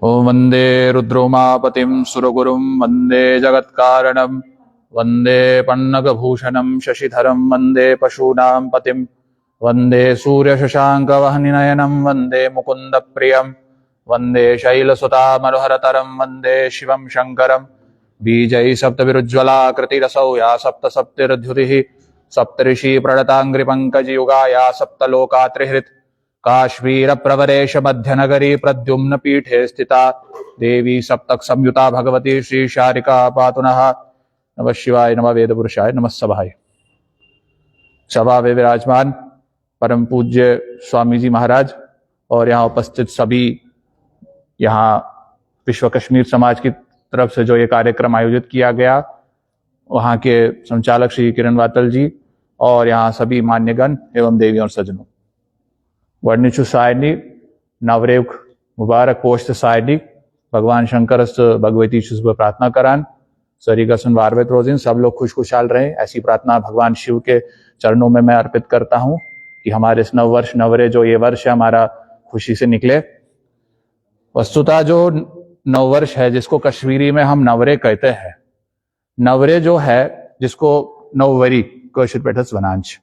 ओम वंदे रुद्रोमापतिं सुरगुरुं वंदे जगत्कारणं वंदे पन्नगभूषणं शशिधरं वंदे पशूनां पतिं वंदे सूर्यशशाङ्कवह्निनयनं वंदे मुकुन्दप्रियं वंदे शैलसुतामरुहरतरं वंदे शिवं शङ्करं बीजैः सप्तविरुज्ज्वलाकृतिरसौ या सप्तसप्तिर्द्युतिः सप्तऋषि प्रणताङ्घ्रिपङ्कजयुगा या सप्तलोकात्रिहृत् काश्मीर प्रवरेश मध्यनगरी प्रद्युम्न पीठे स्थिता देवी सप्तक संयुता भगवती श्री शारिका पातु नः। नमः शिवाय, नमः वेदपुरुषाय, नमः सभाय। सभा में विराजमान परम पूज्य स्वामी जी महाराज और यहाँ उपस्थित सभी, यहाँ विश्व कश्मीर समाज की तरफ से जो ये कार्यक्रम आयोजित किया गया, वहाँ के संचालक श्री किरण वातल जी और यहाँ सभी मान्यगण एवं देवी और सज्जनों, वर्णिचु सायनी नवरेव मुबारक पोस्ट सायनी भगवान शंकर भगवती शुभ प्रार्थना करान सरीगसन वारवेत रोजिन सब लोग खुशखुशाल रहें, ऐसी प्रार्थना भगवान शिव के चरणों में मैं अर्पित करता हूँ कि हमारे इस नववर्ष नवरे जो ये वर्ष है हमारा खुशी से निकले। वस्तुतः जो नववर्ष है जिसको कश्मीरी में हम नवरे कहते हैं, नवरे जो है जिसको नववरी कोशिश पेठस वनांश,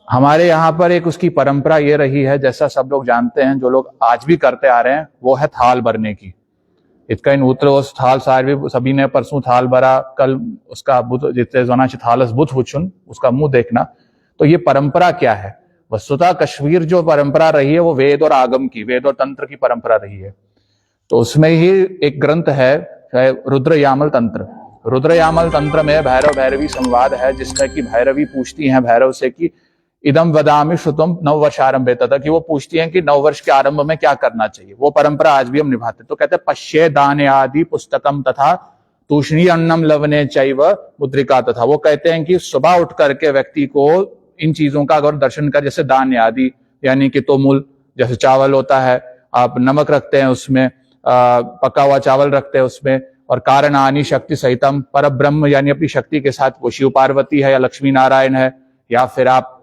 हमारे यहाँ पर एक उसकी परंपरा ये रही है, जैसा सब लोग जानते हैं, जो लोग आज भी करते आ रहे हैं, वो है थाल भरने की। इसका इन उत्तर उस थाल सारे सभी ने परसों थाल भरा, कल उसका बुध जितने जोनाच थालस बुध हुचुन उसका मुंह देखना। तो ये परंपरा क्या है? वस्तुतः कश्मीर जो परंपरा रही है वो वेद और आगम की, वेद और तंत्र की परंपरा रही है। तो उसमें ही एक ग्रंथ है रुद्र यामल तंत्र। रुद्र यामल तंत्र में भैरव भैरवी संवाद है, जिसमें कि भैरवी पूछती हैं भैरव से कि इदम वदामि श्रुतम नववर्षारंभे तथा, कि वो पूछती हैं कि नववर्ष के आरंभ में क्या करना चाहिए। वो परंपरा आज भी हम निभाते। तो कहते हैं पश्ये दाने आदि पुस्तकम तथा तूष्णी अन्नम लवने चैव मुद्रिका तथा। वो कहते हैं कि सुबह उठ करके व्यक्ति को इन चीजों का अगर दर्शन कर, जैसे दान आदि यानी कि तोमुल, जैसे चावल होता है, आप नमक रखते हैं उसमें, पका हुआ चावल रखते हैं उसमें, और कारण आनी शक्ति सहितम, पर ब्रह्म यानी अपनी शक्ति के साथ वो शिव पार्वती है या लक्ष्मी नारायण है, या फिर आप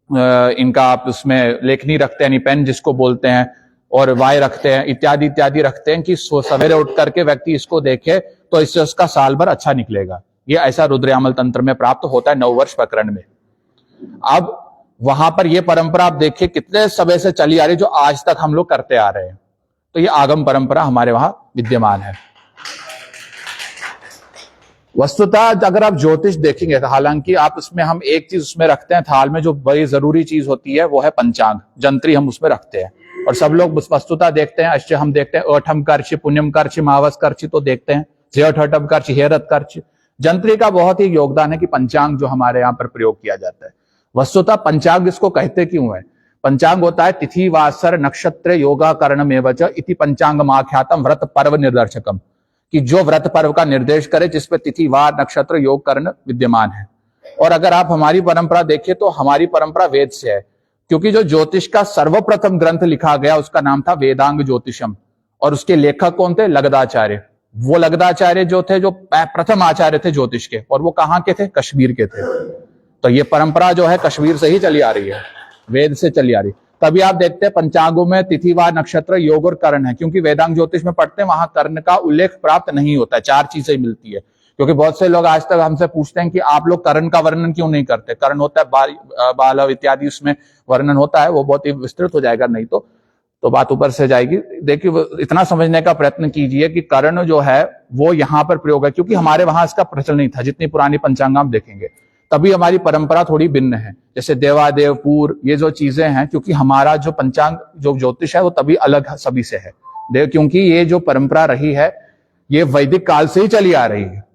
इनका आप उसमें लेखनी रखते हैं, यानी पेन जिसको बोलते हैं, और वाय रखते हैं, इत्यादि इत्यादि रखते हैं कि सवेरे उठ करके व्यक्ति इसको देखे तो इससे उसका साल भर अच्छा निकलेगा। ये ऐसा रुद्रयामल तंत्र में प्राप्त होता है नववर्ष प्रकरण में। अब वहां पर ये परंपरा आप देखिए कितने समय से चली आ रही, जो आज तक हम लोग करते आ रहे हैं। तो ये आगम परंपरा हमारे वहां विद्यमान है। वस्तुतः अगर आप ज्योतिष देखेंगे, तो हालांकि आप उसमें हम एक चीज उसमें रखते हैं थाल में, जो बड़ी जरूरी चीज होती है वो है पंचांग, जंत्री हम उसमें रखते हैं। और सब लोग वस्तुतः देखते हैं, अश्य हम देखते हैं, अठम कर्ष, पुण्यम कर्ष, मावस कर्ष तो देखते हैं, जेठ अठम कर्ष, हेरत कर्ष। जंत्री का बहुत ही योगदान है कि पंचांग जो हमारे यहाँ पर प्रयोग किया जाता है। वस्तुतः पंचांग इसको कहते क्यों है? पंचांग होता है तिथि वासर नक्षत्र योगा करणम एवच इति पंचांगम आख्यातम व्रत पर्व निर्दर्शकम, कि जो व्रत पर्व का निर्देश करे जिसपे तिथि वार नक्षत्र योग कर्ण विद्यमान है। और अगर आप हमारी परंपरा देखें तो हमारी परंपरा वेद से है, क्योंकि जो ज्योतिष का सर्वप्रथम ग्रंथ लिखा गया उसका नाम था वेदांग ज्योतिषम, और उसके लेखक कौन थे? लगदाचार्य। वो लगदाचार्य जो थे, जो प्रथम आचार्य थे ज्योतिष के, और वो कहाँ के थे? कश्मीर के थे। तो ये परंपरा जो है कश्मीर से ही चली आ रही है, वेद से चली आ रही। तभी आप देखते हैं पंचांगों में तिथिवार नक्षत्र योग और कर्ण है, क्योंकि वेदांग ज्योतिष में पढ़ते हैं वहां कर्ण का उल्लेख प्राप्त नहीं होता है, चार चीजें मिलती है। क्योंकि बहुत से लोग आज तक हमसे पूछते हैं कि आप लोग कर्ण का वर्णन क्यों नहीं करते? कर्ण होता है बाल इत्यादि, उसमें वर्णन होता है, वो बहुत ही विस्तृत हो जाएगा, नहीं तो बात ऊपर से जाएगी। देखिए इतना समझने का प्रयत्न कीजिए कि कर्ण जो है वो यहाँ पर प्रयोग है, क्योंकि हमारे वहां इसका प्रचलन नहीं था। जितनी पुरानी पंचांग आप देखेंगे तभी हमारी परंपरा थोड़ी भिन्न है। जैसे देवादेव पूर्व, ये जो चीजें हैं, क्योंकि हमारा जो पंचांग जो ज्योतिष है वो तभी अलग सभी से है देव, क्योंकि ये जो परंपरा रही है ये वैदिक काल से ही चली आ रही है।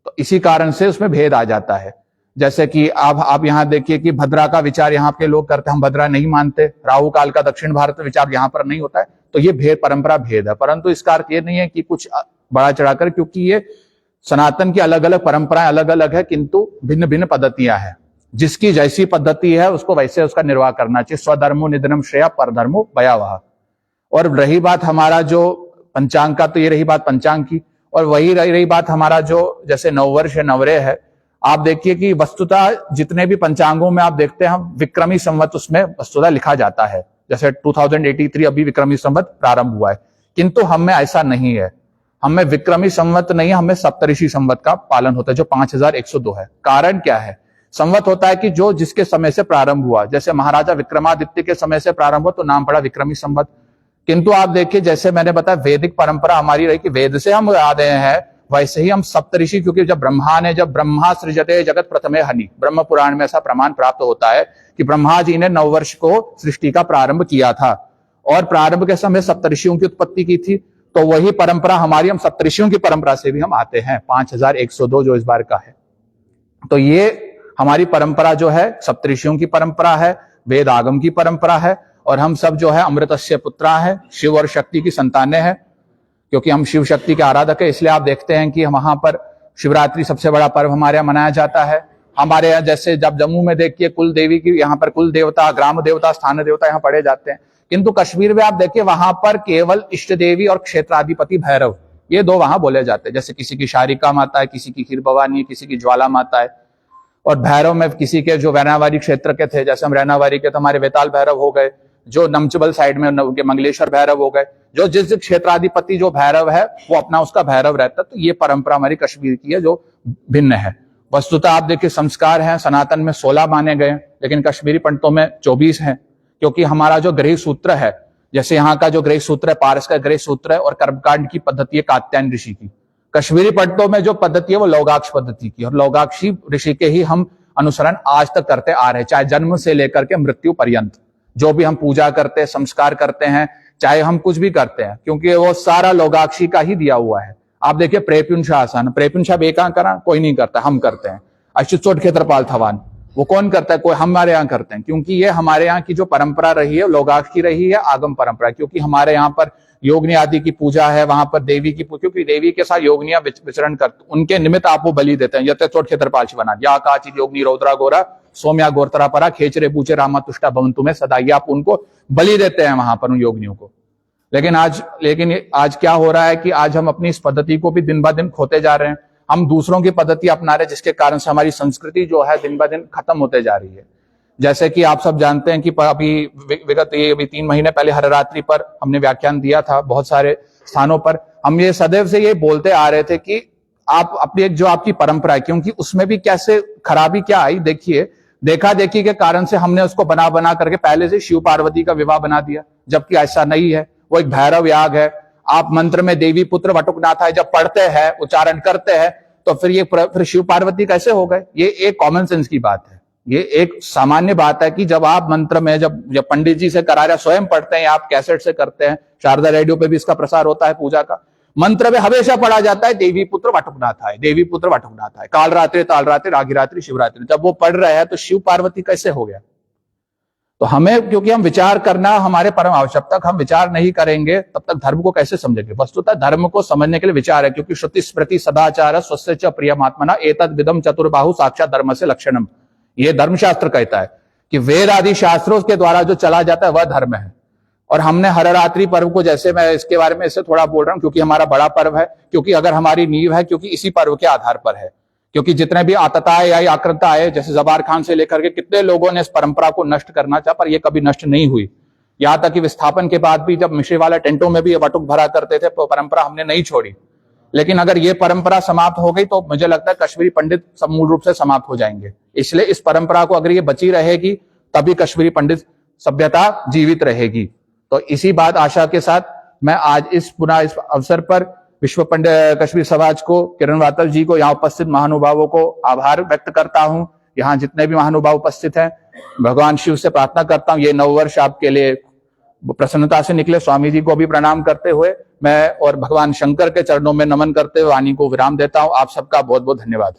तो इसी कारण से उसमें भेद आ जाता है। जैसे कि आप यहाँ देखिए कि भद्रा का विचार यहाँ के लोग करते हैं, हम भद्रा नहीं मानते। राहु काल का दक्षिण भारत में विचार यहाँ पर नहीं होता है। तो ये भेद, परंपरा भेद है, परंतु इसका अर्थ ये नहीं है कि कुछ बड़ा चढ़ाकर, क्योंकि ये सनातन की अलग अलग परंपराएं अलग अलग है, किंतु भिन्न भिन्न पद्धतियां हैं। जिसकी जैसी पद्धति है उसको वैसे उसका निर्वाह करना चाहिए। स्वधर्मो निधनम श्रेया परधर्मो भयावह। और रही बात हमारा जो पंचांग का, तो ये रही बात पंचांग की। और वही रही बात हमारा जो जैसे नववर्ष है, नवरे है, आप देखिए कि वस्तुतः जितने भी पंचांगों में आप देखते हैं हम विक्रमी संवत उसमें वस्तुतः लिखा जाता है। जैसे 2083 अभी विक्रमी संवत प्रारंभ हुआ है, किंतु हम में ऐसा नहीं है। हमें विक्रमी संवत नहीं है, हमें सप्तऋषि संवत का पालन होता है जो 5102 है। कारण क्या है? संवत होता है कि जो जिसके समय से प्रारंभ हुआ। जैसे महाराजा विक्रमादित्य के समय से प्रारंभ हुआ तो नाम पड़ा विक्रमी संवत। किंतु आप देखिए, जैसे मैंने बताया वैदिक परंपरा हमारी रही कि वेद से हम आ रहे हैं, वैसे ही हम सप्तऋषि, क्योंकि जब ब्रह्मा सृजते जगत प्रथमे हनि, ब्रह्म पुराण में ऐसा प्रमाण प्राप्त होता है कि ब्रह्मा जी ने नववर्ष को सृष्टि का प्रारंभ किया था और प्रारंभ के समय सप्तऋषियों की उत्पत्ति की थी। तो वही परंपरा हमारी, हम सप्तऋषियों की परंपरा से भी हम आते हैं, 5102 जो इस बार का है। तो ये हमारी परंपरा जो है सप्तऋषियों की परंपरा है, वेद आगम की परंपरा है, और हम सब जो है अमृतस्य पुत्रा है, शिव और शक्ति की संतानें हैं, क्योंकि हम शिव शक्ति के आराधक है। इसलिए आप देखते हैं कि वहां पर शिवरात्रि सबसे बड़ा पर्व हमारे यहाँ मनाया जाता है। हमारे यहाँ जैसे जब जम्मू में देखिए कुल देवी की, यहाँ पर कुल देवता, ग्राम देवता, स्थान देवता यहाँ पढ़े जाते हैं। किंतु कश्मीर में आप देखिए वहां पर केवल इष्ट देवी और क्षेत्राधिपति भैरव, ये दो वहां बोले जाते हैं। जैसे किसी की शारिका माता है, किसी की खीर भवानी है, किसी की ज्वाला माता है। और भैरव में किसी के जो रैनावारी क्षेत्र के थे, जैसे हम रैनावारी के तो हमारे वेताल भैरव हो गए, जो नमचबल साइड में मंगलेश्वर भैरव हो गए, जो जिस क्षेत्राधिपति जो भैरव है वो अपना उसका भैरव रहता है। तो ये परंपरा हमारी कश्मीर की है जो भिन्न है। वस्तुतः आप देखिए संस्कार हैं, सनातन में 16 माने गए, लेकिन कश्मीरी पंडितों में 24 हैं, क्योंकि हमारा जो गृह सूत्र है, जैसे यहाँ का जो गृह सूत्र है पारस का गृह सूत्र है, और कर्मकांड की पद्धति है कात्यायन ऋषि की। कश्मीरी पंडितों में जो पद्धति है वो लौगाक्ष पद्धति की, और लौगाक्षी ऋषि के ही हम अनुसरण आज तक करते आ रहे हैं, चाहे जन्म से लेकर के मृत्यु पर्यंत। जो भी हम पूजा करते हैं, संस्कार करते हैं, चाहे हम कुछ भी करते हैं, क्योंकि वो सारा लौगाक्षी का ही दिया हुआ है। आप देखिए प्रेप्युंशा आसन, प्रेप्युंशा बेका करा कोई नहीं करता, हम करते हैं। अच्युत क्षेत्रपाल थवान वो कौन करता है? कोई हमारे यहाँ करते हैं, क्योंकि ये हमारे यहाँ की जो परंपरा रही है लौगाक्षी रही है, आगम परंपरा। क्योंकि हमारे यहाँ पर योगिनी आदि की पूजा है, वहां पर देवी की, क्योंकि देवी के साथ योगनियां विचरण करते, उनके निमित्त आप वो बलि देते हैं। यथोट क्षेत्रपाल शिवना या काचित योगनी रौद्रा गोरा सोम्या गोरतरा परा खेचरे पूछे रामा तुष्टा भवन तुम्हें सदा, ये आप उनको बलि देते हैं वहां पर उन योगिनियों को। लेकिन आज क्या हो रहा है कि आज हम अपनी इस पद्धति को भी दिन ब दिन खोते जा रहे हैं। हम दूसरों की पद्धति अपना रहे हैं, जिसके कारण से हमारी संस्कृति जो है दिन ब दिन खत्म होते जा रही है। जैसे कि आप सब जानते हैं कि अभी विगत 3 महीने पहले हररात्रि पर हमने व्याख्यान दिया था बहुत सारे स्थानों पर। हम ये सदैव से ये बोलते आ रहे थे कि आप अपनी एक जो आपकी परंपरा है, क्योंकि उसमें भी कैसे खराबी क्या आई, देखिए देखा देखी के कारण से हमने उसको बना करके पहले से शिव पार्वती का विवाह बना दिया, जबकि ऐसा नहीं है। वो एक भैरव याग है। आप मंत्र में देवी पुत्र वटुकनाथ है जब पढ़ते हैं, उच्चारण करते हैं, तो फिर शिव पार्वती कैसे हो गए? ये एक कॉमन सेंस की बात है, ये एक सामान्य बात है कि जब आप मंत्र में जब पंडित जी से करा रहे, स्वयं पढ़ते हैं, आप कैसेट से करते हैं, शारदा रेडियो पे भी इसका प्रसार होता है पूजा का, मंत्र में हमेशा पढ़ा जाता है देवी पुत्र वटुकनाथ है, देवी पुत्र वटुकनाथ है, काल रात्रि ताल रात्रि रागी रात्रि शिवरात्रि। जब वो पढ़ रहे हैं तो शिव पार्वती कैसे हो गया? तो हमें, क्योंकि हम विचार करना हमारे परम आवश्यक, तक हम विचार नहीं करेंगे तब तक धर्म को कैसे समझेंगे? वस्तुतः धर्म को समझने के लिए विचार है, क्योंकि श्रुति स्मृति सदाचार स्वस्य च प्रियमात्मना एतद् विदम चतुर्बाहु साक्षात धर्म से लक्षणम। ये धर्मशास्त्र कहता है कि वेद आदि शास्त्रों के द्वारा जो चला जाता है वह धर्म है। और हमने हररात्रि पर्व को, जैसे मैं इसके बारे में इससे थोड़ा बोल रहा हूं क्योंकि हमारा बड़ा पर्व है, क्योंकि अगर हमारी नींव है, क्योंकि इसी पर्व के आधार पर है। क्योंकि जितने भी आतताएं आई, आक्रमता आए, जैसे जबार खान से लेकर के कितने लोगों ने इस परंपरा को नष्ट करना चाहा, पर यह कभी नष्ट नहीं हुई। यहां तक कि विस्थापन के बाद भी जब मिश्री वाला टेंटों में भी वटुक भरा करते थे, तो परंपरा हमने नहीं छोड़ी। लेकिन अगर ये परंपरा समाप्त हो गई तो मुझे लगता है कश्मीरी पंडित सब मूल रूप से समाप्त हो जाएंगे। इसलिए इस परंपरा को अगर ये बची रहेगी तभी कश्मीरी पंडित सभ्यता जीवित रहेगी। तो इसी बात आशा के साथ मैं आज इस अवसर पर विश्व पंडित कश्मीर समाज को, किरण वातल जी को, यहाँ उपस्थित महानुभावों को आभार व्यक्त करता हूँ। यहाँ जितने भी महानुभाव उपस्थित हैं, भगवान शिव से प्रार्थना करता हूँ ये नववर्ष आपके लिए प्रसन्नता से निकले। स्वामी जी को भी प्रणाम करते हुए मैं और भगवान शंकर के चरणों में नमन करते हुए वाणी को विराम देता हूँ। आप सबका बहुत बहुत धन्यवाद।